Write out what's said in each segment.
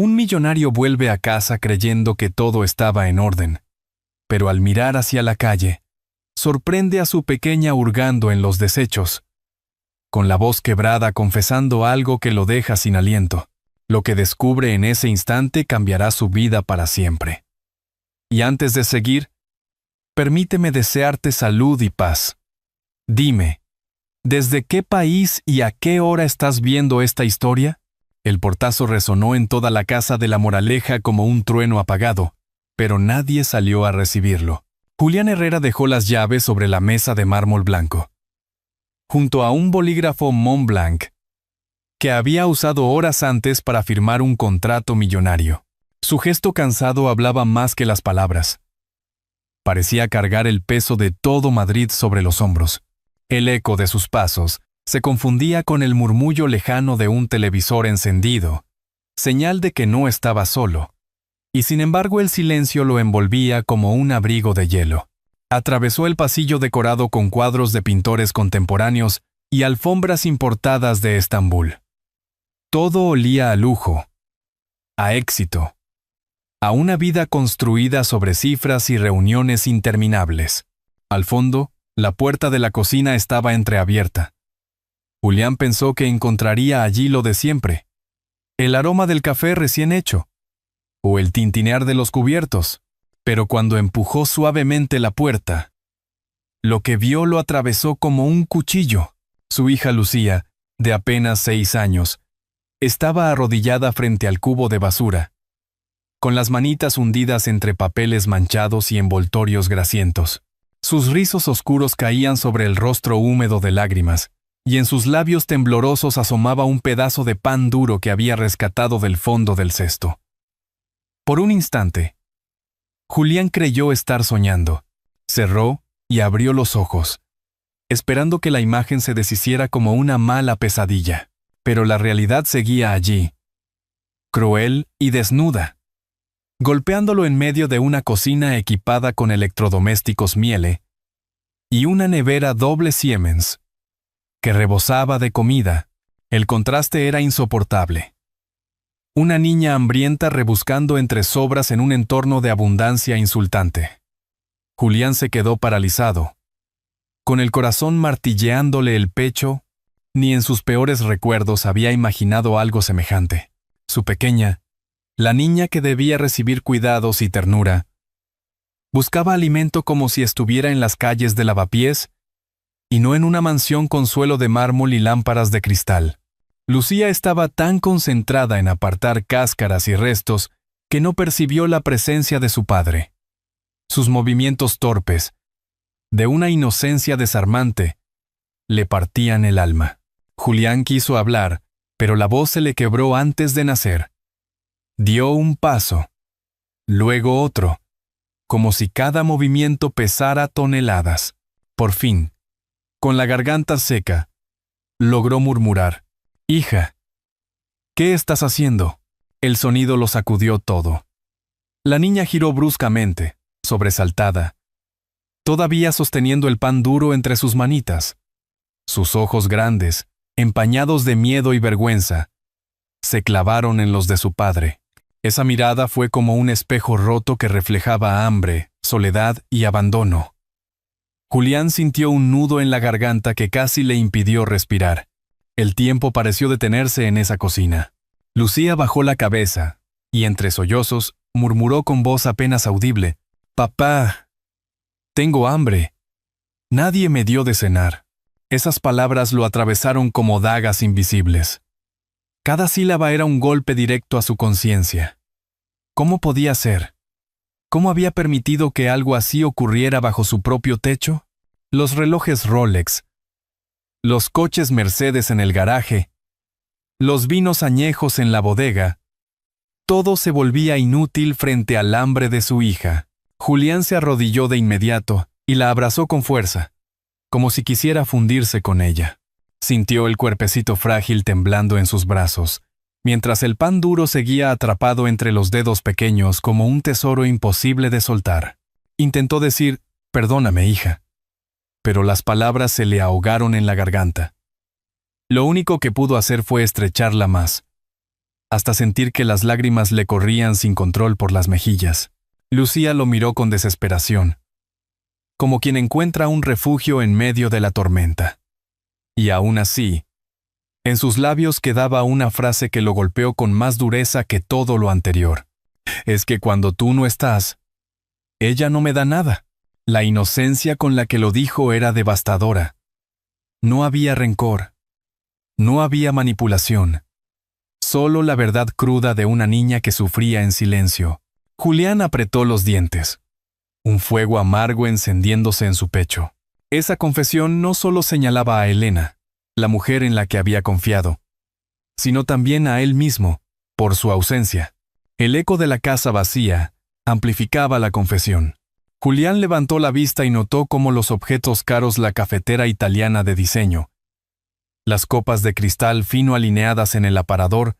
Un millonario vuelve a casa creyendo que todo estaba en orden, pero al mirar hacia la calle, sorprende a su pequeña hurgando en los desechos, con la voz quebrada confesando algo que lo deja sin aliento. Lo que descubre en ese instante cambiará su vida para siempre. Y antes de seguir, permíteme desearte salud y paz. Dime, ¿desde qué país y a qué hora estás viendo esta historia? El portazo resonó en toda la casa de La Moraleja como un trueno apagado, pero nadie salió a recibirlo. Julián Herrera dejó las llaves sobre la mesa de mármol blanco, junto a un bolígrafo Montblanc, que había usado horas antes para firmar un contrato millonario. Su gesto cansado hablaba más que las palabras. Parecía cargar el peso de todo Madrid sobre los hombros. El eco de sus pasos se confundía con el murmullo lejano de un televisor encendido, señal de que no estaba solo, y sin embargo el silencio lo envolvía como un abrigo de hielo. Atravesó el pasillo decorado con cuadros de pintores contemporáneos y alfombras importadas de Estambul. Todo olía a lujo, a éxito, a una vida construida sobre cifras y reuniones interminables. Al fondo, la puerta de la cocina estaba entreabierta. Julián pensó que encontraría allí lo de siempre: el aroma del café recién hecho, o el tintinear de los cubiertos, pero cuando empujó suavemente la puerta, lo que vio lo atravesó como un cuchillo. Su hija Lucía, de apenas 6 años, estaba arrodillada frente al cubo de basura, con las manitas hundidas entre papeles manchados y envoltorios grasientos. Sus rizos oscuros caían sobre el rostro húmedo de lágrimas, y en sus labios temblorosos asomaba un pedazo de pan duro que había rescatado del fondo del cesto. Por un instante, Julián creyó estar soñando. Cerró y abrió los ojos, esperando que la imagen se deshiciera como una mala pesadilla. Pero la realidad seguía allí, cruel y desnuda, golpeándolo en medio de una cocina equipada con electrodomésticos Miele y una nevera doble Siemens, que rebosaba de comida. El contraste era insoportable. Una niña hambrienta rebuscando entre sobras en un entorno de abundancia insultante. Julián se quedó paralizado, con el corazón martilleándole el pecho. Ni en sus peores recuerdos había imaginado algo semejante. Su pequeña, la niña que debía recibir cuidados y ternura, buscaba alimento como si estuviera en las calles de Lavapiés y no en una mansión con suelo de mármol y lámparas de cristal. Lucía estaba tan concentrada en apartar cáscaras y restos que no percibió la presencia de su padre. Sus movimientos torpes, de una inocencia desarmante, le partían el alma. Julián quiso hablar, pero la voz se le quebró antes de nacer. Dio un paso, luego otro, como si cada movimiento pesara toneladas. Por fin, con la garganta seca, logró murmurar: «Hija, ¿qué estás haciendo?». El sonido lo sacudió todo. La niña giró bruscamente, sobresaltada, todavía sosteniendo el pan duro entre sus manitas. Sus ojos grandes, empañados de miedo y vergüenza, se clavaron en los de su padre. Esa mirada fue como un espejo roto que reflejaba hambre, soledad y abandono. Julián sintió un nudo en la garganta que casi le impidió respirar. El tiempo pareció detenerse en esa cocina. Lucía bajó la cabeza y, entre sollozos, murmuró con voz apenas audible: «Papá, tengo hambre. Nadie me dio de cenar». Esas palabras lo atravesaron como dagas invisibles. Cada sílaba era un golpe directo a su conciencia. ¿Cómo podía ser? ¿Cómo había permitido que algo así ocurriera bajo su propio techo? Los relojes Rolex, los coches Mercedes en el garaje, los vinos añejos en la bodega, todo se volvía inútil frente al hambre de su hija. Julián se arrodilló de inmediato y la abrazó con fuerza, como si quisiera fundirse con ella. Sintió el cuerpecito frágil temblando en sus brazos, mientras el pan duro seguía atrapado entre los dedos pequeños como un tesoro imposible de soltar. Intentó decir: «Perdóname, hija», pero las palabras se le ahogaron en la garganta. Lo único que pudo hacer fue estrecharla más, hasta sentir que las lágrimas le corrían sin control por las mejillas. Lucía lo miró con desesperación, como quien encuentra un refugio en medio de la tormenta. Y aún así, en sus labios quedaba una frase que lo golpeó con más dureza que todo lo anterior. Es que cuando tú no estás, ella no me da nada. La inocencia con la que lo dijo era devastadora. No había rencor. No había manipulación. Solo la verdad cruda de una niña que sufría en silencio. Julián apretó los dientes. Un fuego amargo encendiéndose en su pecho. Esa confesión no solo señalaba a Elena, la mujer en la que había confiado, sino también a él mismo, por su ausencia. El eco de la casa vacía amplificaba la confesión. Julián levantó la vista y notó cómo los objetos caros, la cafetera italiana de diseño, las copas de cristal fino alineadas en el aparador,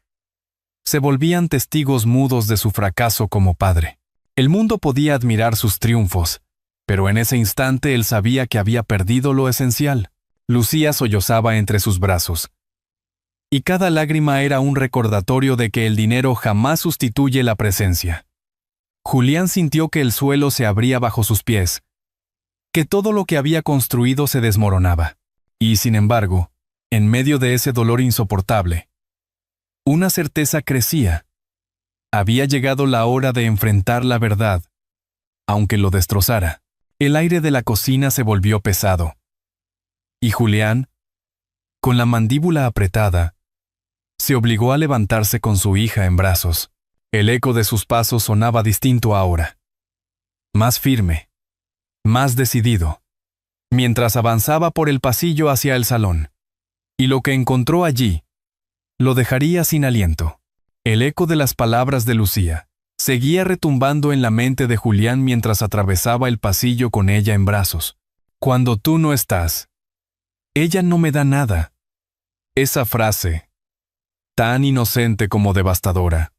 se volvían testigos mudos de su fracaso como padre. El mundo podía admirar sus triunfos, pero en ese instante él sabía que había perdido lo esencial. Lucía sollozaba entre sus brazos. Y cada lágrima era un recordatorio de que el dinero jamás sustituye la presencia. Julián sintió que el suelo se abría bajo sus pies, que todo lo que había construido se desmoronaba. Y, sin embargo, en medio de ese dolor insoportable, una certeza crecía. Había llegado la hora de enfrentar la verdad, aunque lo destrozara. El aire de la cocina se volvió pesado. Y Julián, con la mandíbula apretada, se obligó a levantarse con su hija en brazos. El eco de sus pasos sonaba distinto ahora. Más firme, más decidido, mientras avanzaba por el pasillo hacia el salón. Y lo que encontró allí lo dejaría sin aliento. El eco de las palabras de Lucía seguía retumbando en la mente de Julián mientras atravesaba el pasillo con ella en brazos. Cuando tú no estás, ella no me da nada. Esa frase, tan inocente como devastadora,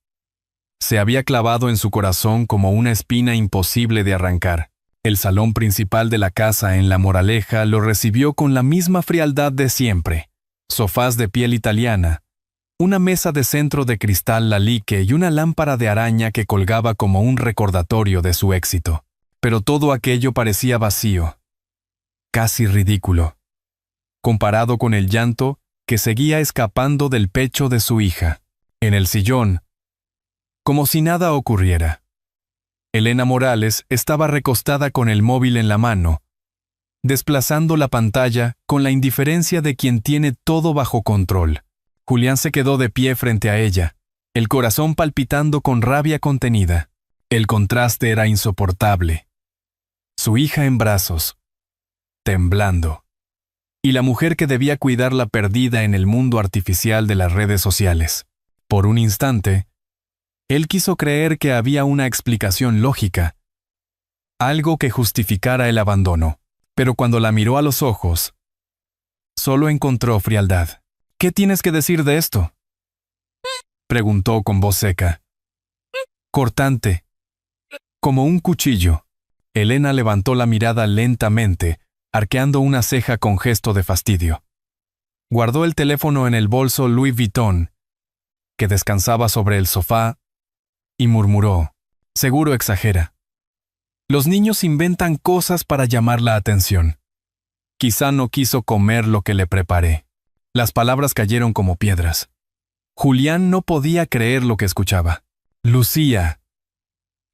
se había clavado en su corazón como una espina imposible de arrancar. El salón principal de la casa en La Moraleja lo recibió con la misma frialdad de siempre. Sofás de piel italiana, una mesa de centro de cristal lalique y una lámpara de araña que colgaba como un recordatorio de su éxito. Pero todo aquello parecía vacío, casi ridículo, comparado con el llanto que seguía escapando del pecho de su hija. En el sillón, como si nada ocurriera, Elena Morales estaba recostada con el móvil en la mano, desplazando la pantalla con la indiferencia de quien tiene todo bajo control. Julián se quedó de pie frente a ella, el corazón palpitando con rabia contenida. El contraste era insoportable. Su hija en brazos, temblando, y la mujer que debía cuidarla perdida en el mundo artificial de las redes sociales. Por un instante, él quiso creer que había una explicación lógica, algo que justificara el abandono, pero cuando la miró a los ojos, solo encontró frialdad. ¿Qué tienes que decir de esto?, preguntó con voz seca, cortante, como un cuchillo. Elena levantó la mirada lentamente, arqueando una ceja con gesto de fastidio. Guardó el teléfono en el bolso Louis Vuitton, que descansaba sobre el sofá, y murmuró, seguro exagera. Los niños inventan cosas para llamar la atención. Quizá no quiso comer lo que le preparé. Las palabras cayeron como piedras. Julián no podía creer lo que escuchaba. Lucía,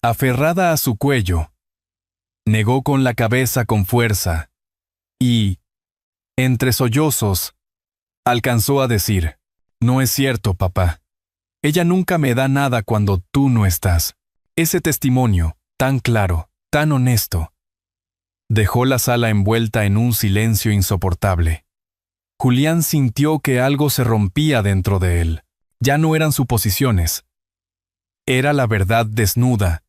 aferrada a su cuello, negó con la cabeza con fuerza y, entre sollozos, alcanzó a decir, no es cierto, papá. Ella nunca me da nada cuando tú no estás. Ese testimonio, tan claro, tan honesto, dejó la sala envuelta en un silencio insoportable. Julián sintió que algo se rompía dentro de él. Ya no eran suposiciones. Era la verdad desnuda,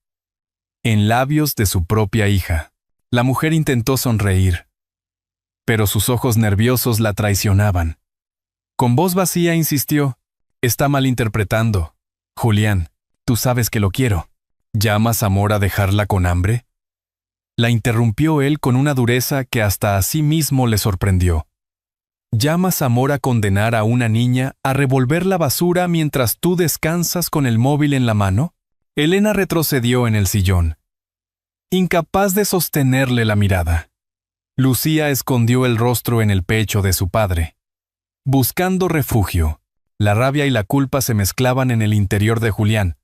en labios de su propia hija. La mujer intentó sonreír, pero sus ojos nerviosos la traicionaban. Con voz vacía insistió, está malinterpretando. Julián, tú sabes que lo quiero. ¿Llamas amor a dejarla con hambre? La interrumpió él con una dureza que hasta a sí mismo le sorprendió. ¿Llamas amor a condenar a una niña a revolver la basura mientras tú descansas con el móvil en la mano? Elena retrocedió en el sillón, incapaz de sostenerle la mirada. Lucía escondió el rostro en el pecho de su padre. Buscando refugio, la rabia y la culpa se mezclaban en el interior de Julián.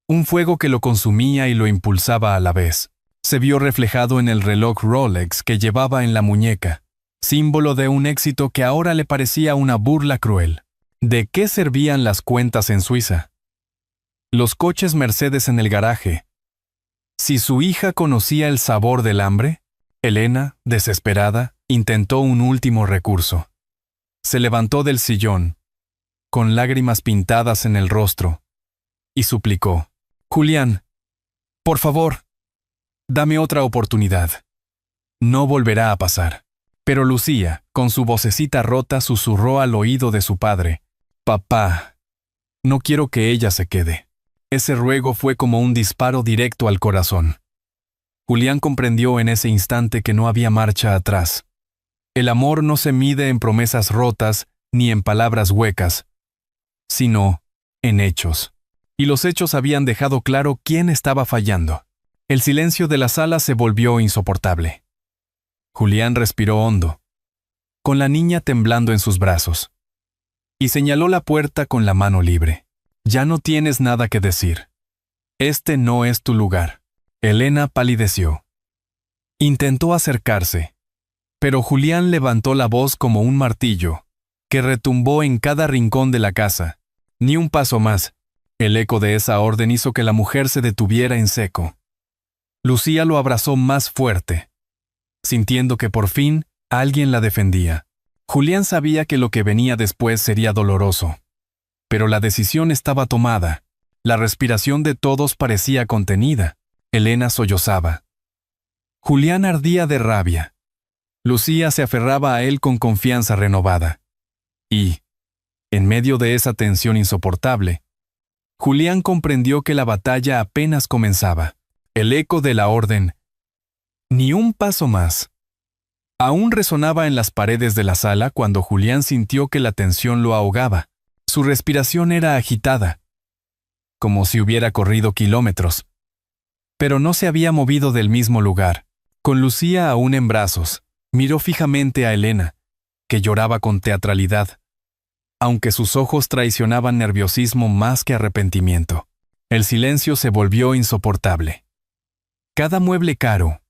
Un fuego que lo consumía y lo impulsaba a la vez. Se vio reflejado en el reloj Rolex que llevaba en la muñeca, símbolo de un éxito que ahora le parecía una burla cruel. ¿De qué servían las cuentas en Suiza? Los coches Mercedes en el garaje. Si su hija conocía el sabor del hambre, Elena, desesperada, intentó un último recurso. Se levantó del sillón, con lágrimas pintadas en el rostro, y suplicó: «Julián, por favor, dame otra oportunidad. No volverá a pasar». Pero Lucía, con su vocecita rota, susurró al oído de su padre: «Papá, no quiero que ella se quede». Ese ruego fue como un disparo directo al corazón. Julián comprendió en ese instante que no había marcha atrás. El amor no se mide en promesas rotas ni en palabras huecas, sino en hechos. Y los hechos habían dejado claro quién estaba fallando. El silencio de la sala se volvió insoportable. Julián respiró hondo, con la niña temblando en sus brazos, y señaló la puerta con la mano libre. «Ya no tienes nada que decir. Este no es tu lugar». Elena palideció. Intentó acercarse, pero Julián levantó la voz como un martillo, que retumbó en cada rincón de la casa. Ni un paso más. El eco de esa orden hizo que la mujer se detuviera en seco. Lucía lo abrazó más fuerte, sintiendo que por fin alguien la defendía. Julián sabía que lo que venía después sería doloroso, pero la decisión estaba tomada. La respiración de todos parecía contenida. Elena sollozaba. Julián ardía de rabia. Lucía se aferraba a él con confianza renovada. Y, en medio de esa tensión insoportable, Julián comprendió que la batalla apenas comenzaba. El eco de la orden, «Ni un paso más», aún resonaba en las paredes de la sala cuando Julián sintió que la tensión lo ahogaba. Su respiración era agitada, como si hubiera corrido kilómetros. Pero no se había movido del mismo lugar. Con Lucía aún en brazos, miró fijamente a Elena, que lloraba con teatralidad, aunque sus ojos traicionaban nerviosismo más que arrepentimiento. El silencio se volvió insoportable. Cada mueble caro,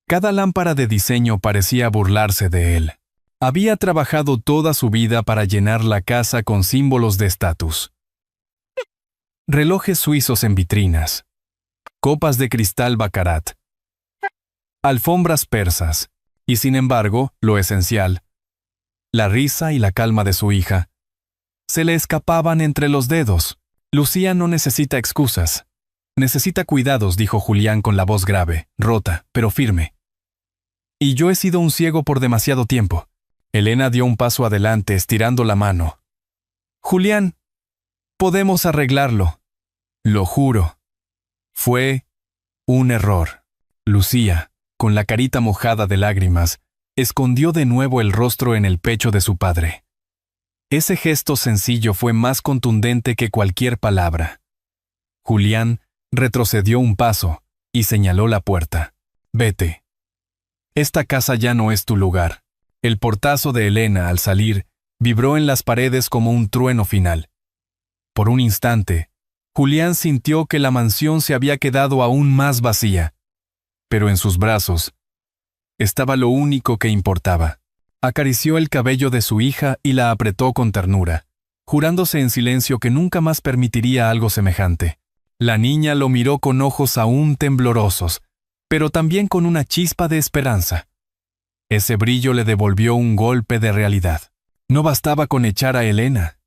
cada lámpara de diseño parecía burlarse de él. Había trabajado toda su vida para llenar la casa con símbolos de estatus. Relojes suizos en vitrinas, copas de cristal Baccarat, alfombras persas, y sin embargo, lo esencial, la risa y la calma de su hija, se le escapaban entre los dedos. Lucía no necesita excusas. Necesita cuidados, dijo Julián con la voz grave, rota, pero firme. Y yo he sido un ciego por demasiado tiempo. Elena dio un paso adelante, estirando la mano. Julián, podemos arreglarlo. Lo juro. Fue un error. Lucía, con la carita mojada de lágrimas, escondió de nuevo el rostro en el pecho de su padre. Ese gesto sencillo fue más contundente que cualquier palabra. Julián retrocedió un paso y señaló la puerta. Vete. Esta casa ya no es tu lugar. El portazo de Elena al salir vibró en las paredes como un trueno final. Por un instante, Julián sintió que la mansión se había quedado aún más vacía, pero en sus brazos estaba lo único que importaba. Acarició el cabello de su hija y la apretó con ternura, jurándose en silencio que nunca más permitiría algo semejante. La niña lo miró con ojos aún temblorosos, pero también con una chispa de esperanza. Ese brillo le devolvió un golpe de realidad. No bastaba con echar a Elena.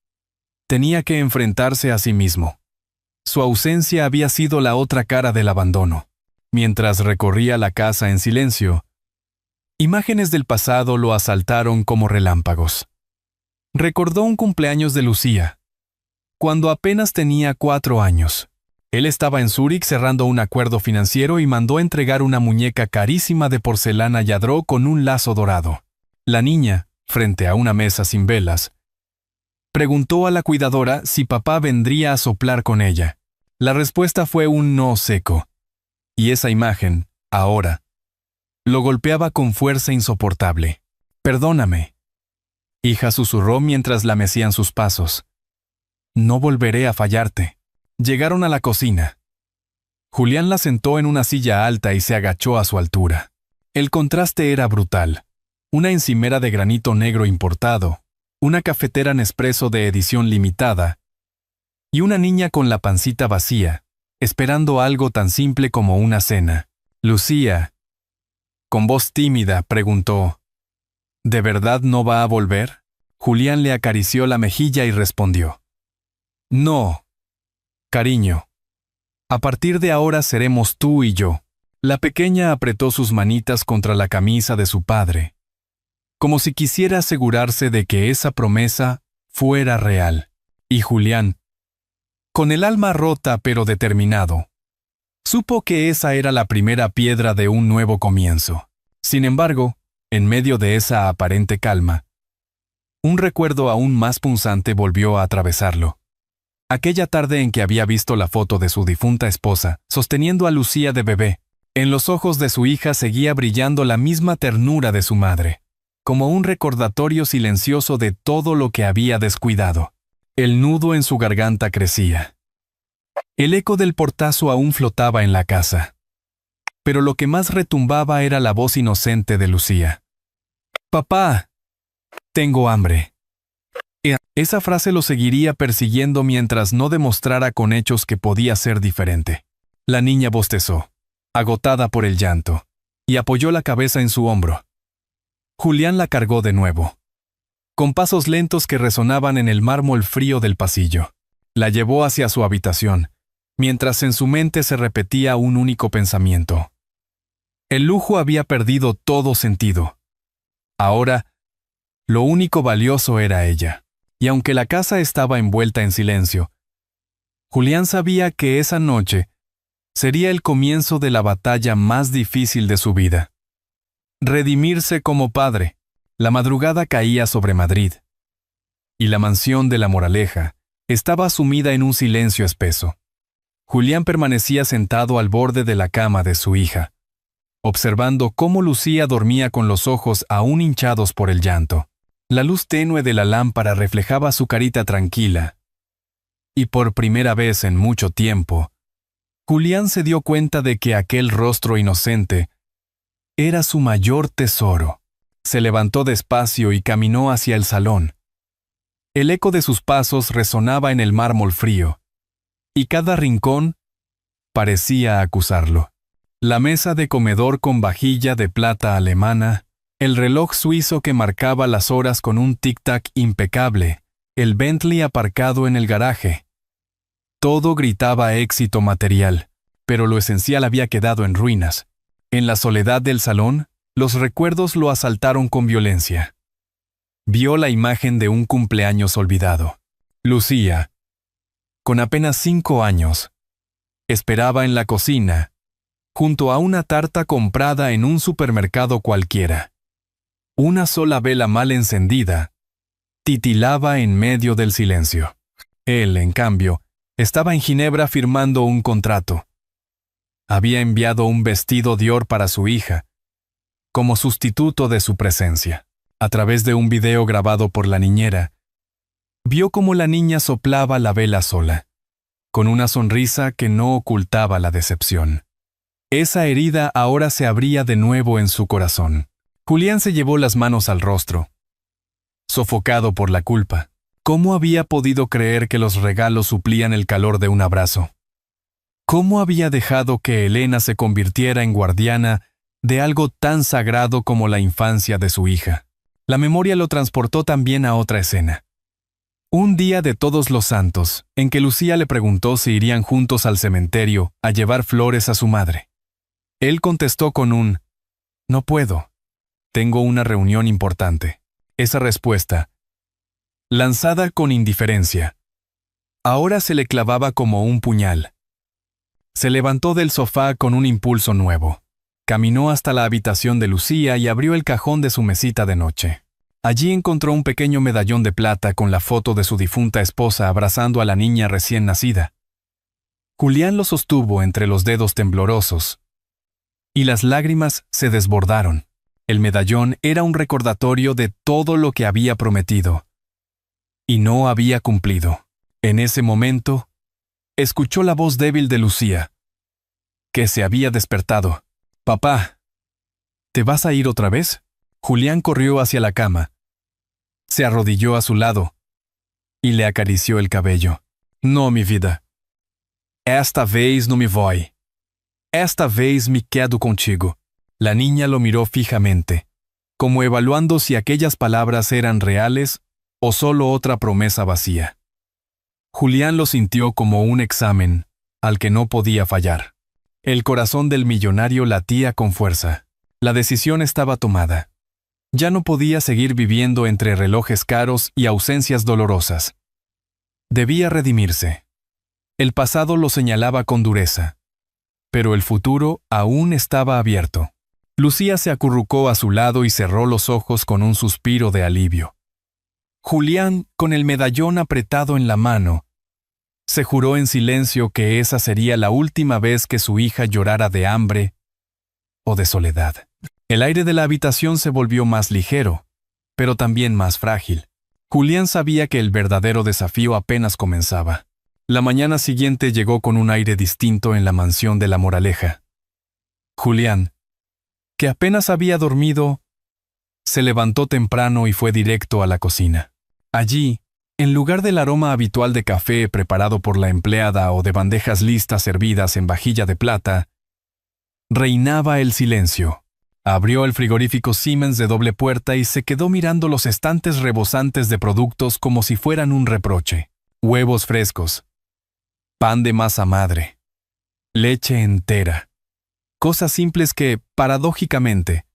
Tenía que enfrentarse a sí mismo. Su ausencia había sido la otra cara del abandono. Mientras recorría la casa en silencio, imágenes del pasado lo asaltaron como relámpagos. Recordó un cumpleaños de Lucía, cuando apenas tenía 4 años. Él estaba en Zúrich cerrando un acuerdo financiero y mandó entregar una muñeca carísima de porcelana Lladró con un lazo dorado. La niña, frente a una mesa sin velas, preguntó a la cuidadora si papá vendría a soplar con ella. La respuesta fue un no seco, y esa imagen, ahora, lo golpeaba con fuerza insoportable. «Perdóname», hija susurró mientras la mecían sus pasos. «No volveré a fallarte». Llegaron a la cocina. Julián la sentó en una silla alta y se agachó a su altura. El contraste era brutal. Una encimera de granito negro importado, una cafetera Nespresso de edición limitada, y una niña con la pancita vacía, esperando algo tan simple como una cena. Lucía, con voz tímida, preguntó, ¿de verdad no va a volver? Julián le acarició la mejilla y respondió, no, cariño. A partir de ahora seremos tú y yo. La pequeña apretó sus manitas contra la camisa de su padre, como si quisiera asegurarse de que esa promesa fuera real. Y Julián, con el alma rota pero determinado, supo que esa era la primera piedra de un nuevo comienzo. Sin embargo, en medio de esa aparente calma, un recuerdo aún más punzante volvió a atravesarlo. Aquella tarde en que había visto la foto de su difunta esposa, sosteniendo a Lucía de bebé, en los ojos de su hija seguía brillando la misma ternura de su madre, como un recordatorio silencioso de todo lo que había descuidado. El nudo en su garganta crecía. El eco del portazo aún flotaba en la casa. Pero lo que más retumbaba era la voz inocente de Lucía. «Papá, tengo hambre». Esa frase lo seguiría persiguiendo mientras no demostrara con hechos que podía ser diferente. La niña bostezó, agotada por el llanto, y apoyó la cabeza en su hombro. Julián la cargó de nuevo, con pasos lentos que resonaban en el mármol frío del pasillo. La llevó hacia su habitación, mientras en su mente se repetía un único pensamiento. El lujo había perdido todo sentido. Ahora, lo único valioso era ella. Y aunque la casa estaba envuelta en silencio, Julián sabía que esa noche sería el comienzo de la batalla más difícil de su vida. Redimirse como padre. La madrugada caía sobre Madrid, y la mansión de La Moraleja estaba sumida en un silencio espeso. Julián permanecía sentado al borde de la cama de su hija, observando cómo Lucía dormía con los ojos aún hinchados por el llanto. La luz tenue de la lámpara reflejaba su carita tranquila, y por primera vez en mucho tiempo, Julián se dio cuenta de que aquel rostro inocente era su mayor tesoro. Se levantó despacio y caminó hacia el salón. El eco de sus pasos resonaba en el mármol frío, y cada rincón parecía acusarlo. La mesa de comedor con vajilla de plata alemana, el reloj suizo que marcaba las horas con un tic-tac impecable, el Bentley aparcado en el garaje. Todo gritaba éxito material, pero lo esencial había quedado en ruinas. En la soledad del salón, los recuerdos lo asaltaron con violencia. Vio la imagen de un cumpleaños olvidado. Lucía, con apenas 5 años, esperaba en la cocina, junto a una tarta comprada en un supermercado cualquiera. Una sola vela mal encendida titilaba en medio del silencio. Él, en cambio, estaba en Ginebra firmando un contrato. Había enviado un vestido Dior para su hija, como sustituto de su presencia. A través de un video grabado por la niñera, vio cómo la niña soplaba la vela sola, con una sonrisa que no ocultaba la decepción. Esa herida ahora se abría de nuevo en su corazón. Julián se llevó las manos al rostro, sofocado por la culpa. ¿Cómo había podido creer que los regalos suplían el calor de un abrazo? ¿Cómo había dejado que Elena se convirtiera en guardiana de algo tan sagrado como la infancia de su hija? La memoria lo transportó también a otra escena. Un día de Todos los Santos, en que Lucía le preguntó si irían juntos al cementerio a llevar flores a su madre. Él contestó con un «No puedo. Tengo una reunión importante». Esa respuesta, lanzada con indiferencia, ahora se le clavaba como un puñal. Se levantó del sofá con un impulso nuevo. Caminó hasta la habitación de Lucía y abrió el cajón de su mesita de noche. Allí encontró un pequeño medallón de plata con la foto de su difunta esposa abrazando a la niña recién nacida. Julián lo sostuvo entre los dedos temblorosos, y las lágrimas se desbordaron. El medallón era un recordatorio de todo lo que había prometido, y no había cumplido. En ese momento, escuchó la voz débil de Lucía, que se había despertado. «Papá, ¿te vas a ir otra vez?» Julián corrió hacia la cama. Se arrodilló a su lado y le acarició el cabello. «No, mi vida. Esta vez no me voy. Esta vez me quedo contigo». La niña lo miró fijamente, como evaluando si aquellas palabras eran reales o solo otra promesa vacía. Julián lo sintió como un examen al que no podía fallar. El corazón del millonario latía con fuerza. La decisión estaba tomada. Ya no podía seguir viviendo entre relojes caros y ausencias dolorosas. Debía redimirse. El pasado lo señalaba con dureza, pero el futuro aún estaba abierto. Lucía se acurrucó a su lado y cerró los ojos con un suspiro de alivio. Julián, con el medallón apretado en la mano, se juró en silencio que esa sería la última vez que su hija llorara de hambre o de soledad. El aire de la habitación se volvió más ligero, pero también más frágil. Julián sabía que el verdadero desafío apenas comenzaba. La mañana siguiente llegó con un aire distinto en la mansión de La Moraleja. Julián, que apenas había dormido, se levantó temprano y fue directo a la cocina. Allí, en lugar del aroma habitual de café preparado por la empleada o de bandejas listas servidas en vajilla de plata, reinaba el silencio. Abrió el frigorífico Siemens de doble puerta y se quedó mirando los estantes rebosantes de productos como si fueran un reproche. Huevos frescos, pan de masa madre, leche entera. Cosas simples que, paradójicamente,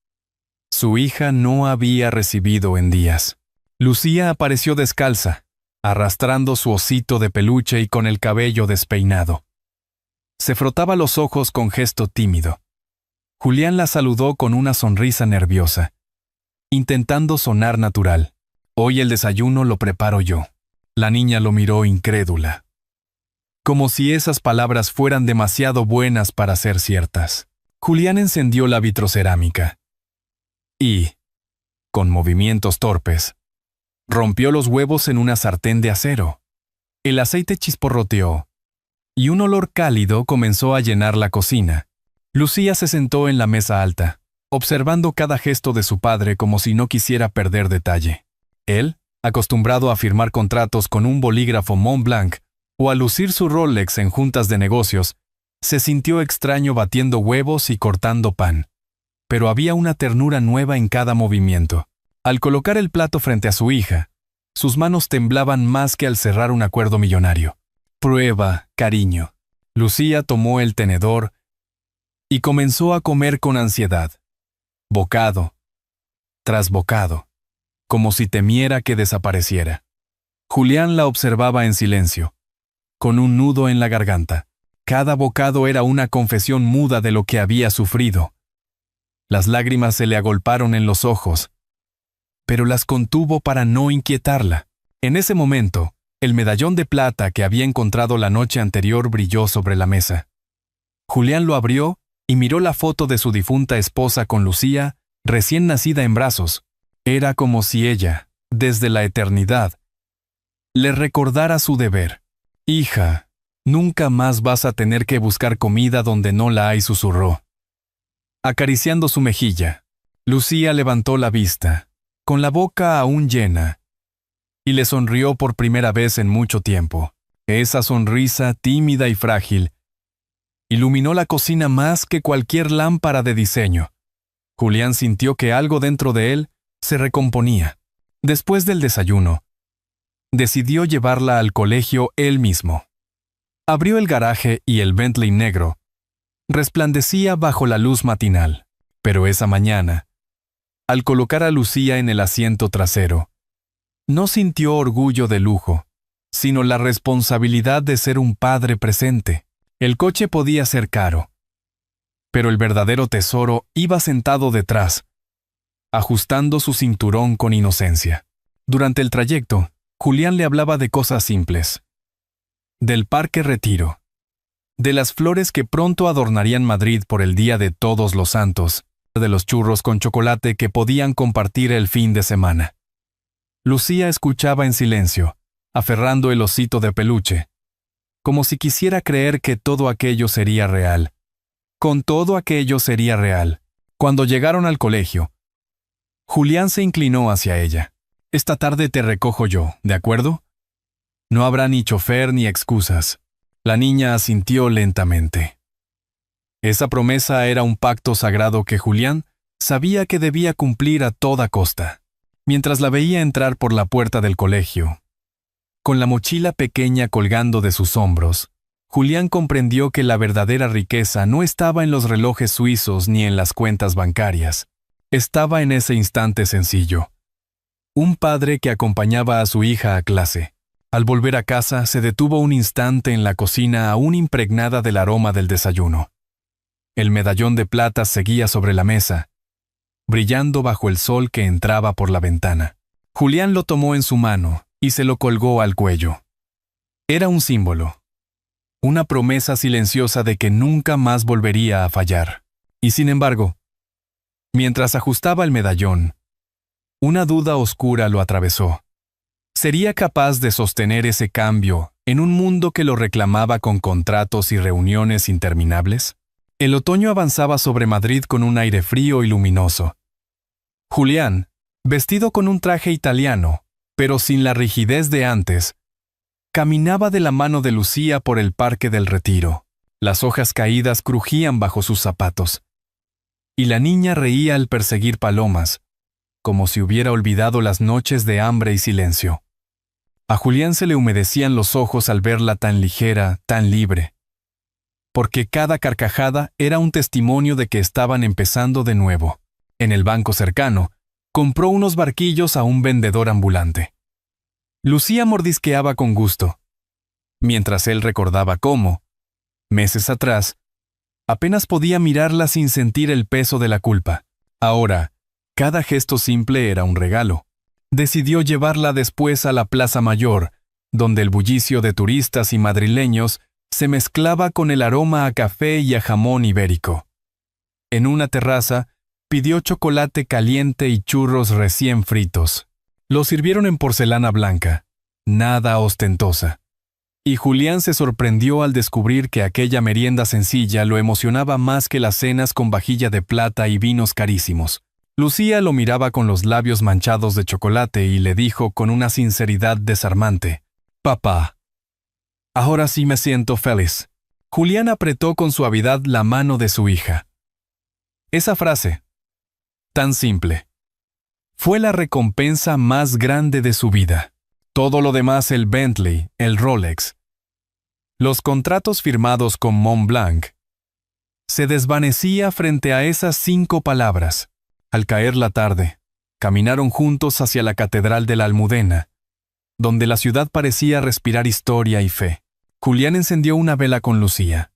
su hija no había recibido en días. Lucía apareció descalza, arrastrando su osito de peluche y con el cabello despeinado. Se frotaba los ojos con gesto tímido. Julián la saludó con una sonrisa nerviosa, intentando sonar natural. «Hoy el desayuno lo preparo yo». La niña lo miró incrédula, como si esas palabras fueran demasiado buenas para ser ciertas. Julián encendió la vitrocerámica y, con movimientos torpes, rompió los huevos en una sartén de acero. El aceite chisporroteó y un olor cálido comenzó a llenar la cocina. Lucía se sentó en la mesa alta, observando cada gesto de su padre como si no quisiera perder detalle. Él, acostumbrado a firmar contratos con un bolígrafo Montblanc o a lucir su Rolex en juntas de negocios, se sintió extraño batiendo huevos y cortando pan. Pero había una ternura nueva en cada movimiento. Al colocar el plato frente a su hija, sus manos temblaban más que al cerrar un acuerdo millonario. «Prueba, cariño». Lucía tomó el tenedor y comenzó a comer con ansiedad, bocado tras bocado, como si temiera que desapareciera. Julián la observaba en silencio, con un nudo en la garganta. Cada bocado era una confesión muda de lo que había sufrido. Las lágrimas se le agolparon en los ojos, pero las contuvo para no inquietarla. En ese momento, el medallón de plata que había encontrado la noche anterior brilló sobre la mesa. Julián lo abrió y miró la foto de su difunta esposa con Lucía, recién nacida en brazos. Era como si ella, desde la eternidad, le recordara su deber. «Hija, nunca más vas a tener que buscar comida donde no la hay», susurró. Acariciando su mejilla, Lucía levantó la vista, con la boca aún llena, y le sonrió por primera vez en mucho tiempo. Esa sonrisa tímida y frágil iluminó la cocina más que cualquier lámpara de diseño. Julián sintió que algo dentro de él se recomponía. Después del desayuno, decidió llevarla al colegio él mismo. Abrió el garaje y el Bentley negro resplandecía bajo la luz matinal. Pero esa mañana, al colocar a Lucía en el asiento trasero, no sintió orgullo de lujo, sino la responsabilidad de ser un padre presente. El coche podía ser caro, pero el verdadero tesoro iba sentado detrás, ajustando su cinturón con inocencia. Durante el trayecto, Julián le hablaba de cosas simples. Del Parque Retiro. De las flores que pronto adornarían Madrid por el Día de Todos los Santos. De los churros con chocolate que podían compartir el fin de semana. Lucía escuchaba en silencio, aferrando el osito de peluche, como si quisiera creer que todo aquello sería real. Con todo aquello sería real. Cuando llegaron al colegio, Julián se inclinó hacia ella. Esta tarde te recojo yo, ¿de acuerdo? No habrá ni chofer ni excusas. La niña asintió lentamente. Esa promesa era un pacto sagrado que Julián sabía que debía cumplir a toda costa. Mientras la veía entrar por la puerta del colegio, con la mochila pequeña colgando de sus hombros, Julián comprendió que la verdadera riqueza no estaba en los relojes suizos ni en las cuentas bancarias. Estaba en ese instante sencillo. Un padre que acompañaba a su hija a clase. Al volver a casa, se detuvo un instante en la cocina aún impregnada del aroma del desayuno. El medallón de plata seguía sobre la mesa, brillando bajo el sol que entraba por la ventana. Julián lo tomó en su mano y se lo colgó al cuello. Era un símbolo, una promesa silenciosa de que nunca más volvería a fallar. Y sin embargo, mientras ajustaba el medallón, una duda oscura lo atravesó. ¿Sería capaz de sostener ese cambio en un mundo que lo reclamaba con contratos y reuniones interminables? El otoño avanzaba sobre Madrid con un aire frío y luminoso. Julián, vestido con un traje italiano, pero sin la rigidez de antes, caminaba de la mano de Lucía por el Parque del Retiro. Las hojas caídas crujían bajo sus zapatos. Y la niña reía al perseguir palomas, como si hubiera olvidado las noches de hambre y silencio. A Julián se le humedecían los ojos al verla tan ligera, tan libre, porque cada carcajada era un testimonio de que estaban empezando de nuevo. En el banco cercano, compró unos barquillos a un vendedor ambulante. Lucía mordisqueaba con gusto, mientras él recordaba cómo, meses atrás, apenas podía mirarla sin sentir el peso de la culpa. Ahora, cada gesto simple era un regalo. Decidió llevarla después a la Plaza Mayor, donde el bullicio de turistas y madrileños se mezclaba con el aroma a café y a jamón ibérico. En una terraza, pidió chocolate caliente y churros recién fritos. Los sirvieron en porcelana blanca, nada ostentosa. Y Julián se sorprendió al descubrir que aquella merienda sencilla lo emocionaba más que las cenas con vajilla de plata y vinos carísimos. Lucía lo miraba con los labios manchados de chocolate y le dijo con una sinceridad desarmante: «Papá, ahora sí me siento feliz». Julián apretó con suavidad la mano de su hija. Esa frase, tan simple, fue la recompensa más grande de su vida. Todo lo demás, el Bentley, el Rolex, los contratos firmados con Montblanc, se desvanecía frente a esas 5 palabras. Al caer la tarde, caminaron juntos hacia la Catedral de la Almudena, donde la ciudad parecía respirar historia y fe. Julián encendió una vela con Lucía.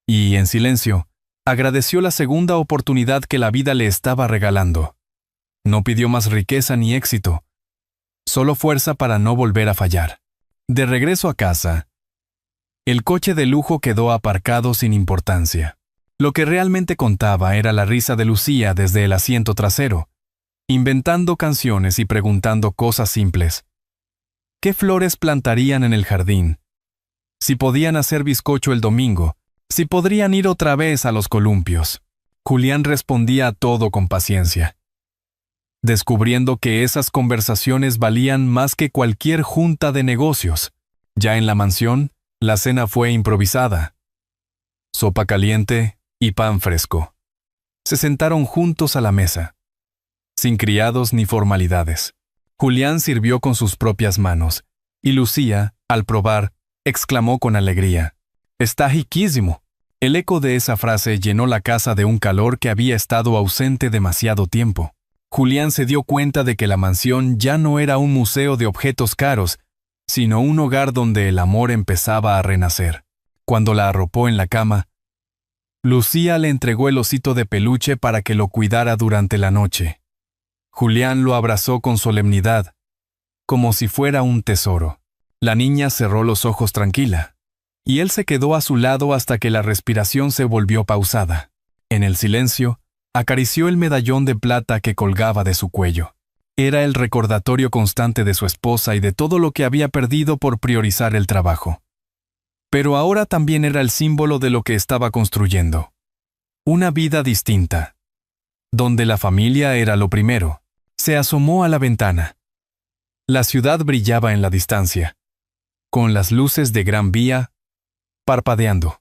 Y, en silencio, agradeció la segunda oportunidad que la vida le estaba regalando. No pidió más riqueza ni éxito, solo fuerza para no volver a fallar. De regreso a casa, el coche de lujo quedó aparcado sin importancia. Lo que realmente contaba era la risa de Lucía desde el asiento trasero, inventando canciones y preguntando cosas simples. ¿Qué flores plantarían en el jardín? Si podían hacer bizcocho el domingo, si podrían ir otra vez a los columpios. Julián respondía a todo con paciencia, descubriendo que esas conversaciones valían más que cualquier junta de negocios. Ya en la mansión, la cena fue improvisada. Sopa caliente y pan fresco. Se sentaron juntos a la mesa, sin criados ni formalidades. Julián sirvió con sus propias manos, y Lucía, al probar, exclamó con alegría: «Está riquísimo». El eco de esa frase llenó la casa de un calor que había estado ausente demasiado tiempo. Julián se dio cuenta de que la mansión ya no era un museo de objetos caros, sino un hogar donde el amor empezaba a renacer. Cuando la arropó en la cama, Lucía le entregó el osito de peluche para que lo cuidara durante la noche. Julián lo abrazó con solemnidad, como si fuera un tesoro. La niña cerró los ojos tranquila, y él se quedó a su lado hasta que la respiración se volvió pausada. En el silencio, acarició el medallón de plata que colgaba de su cuello. Era el recordatorio constante de su esposa y de todo lo que había perdido por priorizar el trabajo. Pero ahora también era el símbolo de lo que estaba construyendo. Una vida distinta, donde la familia era lo primero. Se asomó a la ventana. La ciudad brillaba en la distancia, con las luces de Gran Vía parpadeando.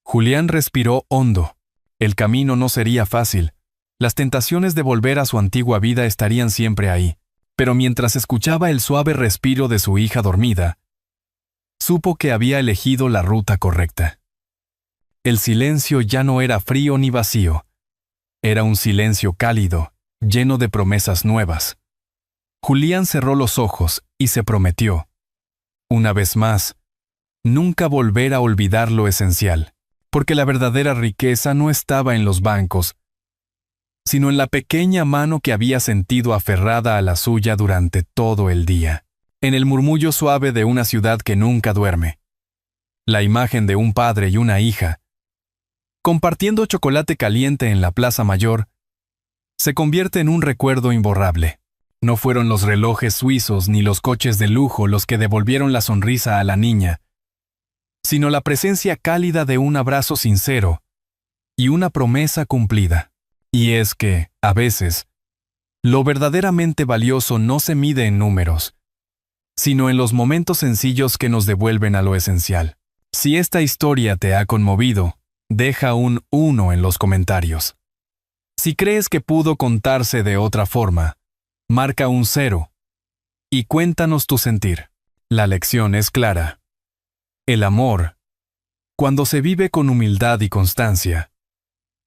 Julián respiró hondo. El camino no sería fácil. Las tentaciones de volver a su antigua vida estarían siempre ahí. Pero mientras escuchaba el suave respiro de su hija dormida, supo que había elegido la ruta correcta. El silencio ya no era frío ni vacío. Era un silencio cálido, lleno de promesas nuevas. Julián cerró los ojos y se prometió, una vez más, nunca volver a olvidar lo esencial, porque la verdadera riqueza no estaba en los bancos, sino en la pequeña mano que había sentido aferrada a la suya durante todo el día, en el murmullo suave de una ciudad que nunca duerme. La imagen de un padre y una hija, compartiendo chocolate caliente en la Plaza Mayor, se convierte en un recuerdo imborrable. No fueron los relojes suizos ni los coches de lujo los que devolvieron la sonrisa a la niña, sino la presencia cálida de un abrazo sincero y una promesa cumplida. Y es que, a veces, lo verdaderamente valioso no se mide en números, sino en los momentos sencillos que nos devuelven a lo esencial. Si esta historia te ha conmovido, deja un 1 en los comentarios. Si crees que pudo contarse de otra forma, marca un 0 y cuéntanos tu sentir. La lección es clara. El amor, cuando se vive con humildad y constancia,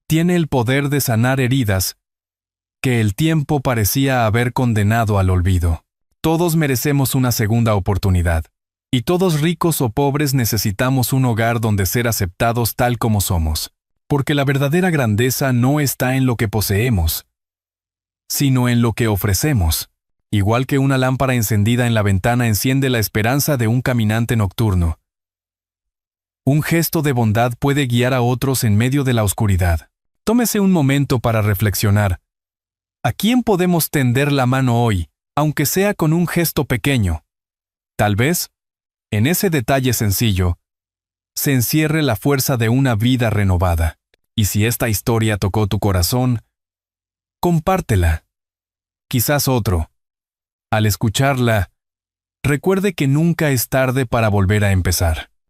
tiene el poder de sanar heridas que el tiempo parecía haber condenado al olvido. Todos merecemos una segunda oportunidad, y todos ricos o pobres necesitamos un hogar donde ser aceptados tal como somos, porque la verdadera grandeza no está en lo que poseemos, sino en lo que ofrecemos. Igual que una lámpara encendida en la ventana enciende la esperanza de un caminante nocturno, un gesto de bondad puede guiar a otros en medio de la oscuridad. Tómese un momento para reflexionar. ¿A quién podemos tender la mano hoy, aunque sea con un gesto pequeño? Tal vez, en ese detalle sencillo, se encierre la fuerza de una vida renovada. Y si esta historia tocó tu corazón, compártela. Quizás otro, al escucharla, recuerde que nunca es tarde para volver a empezar.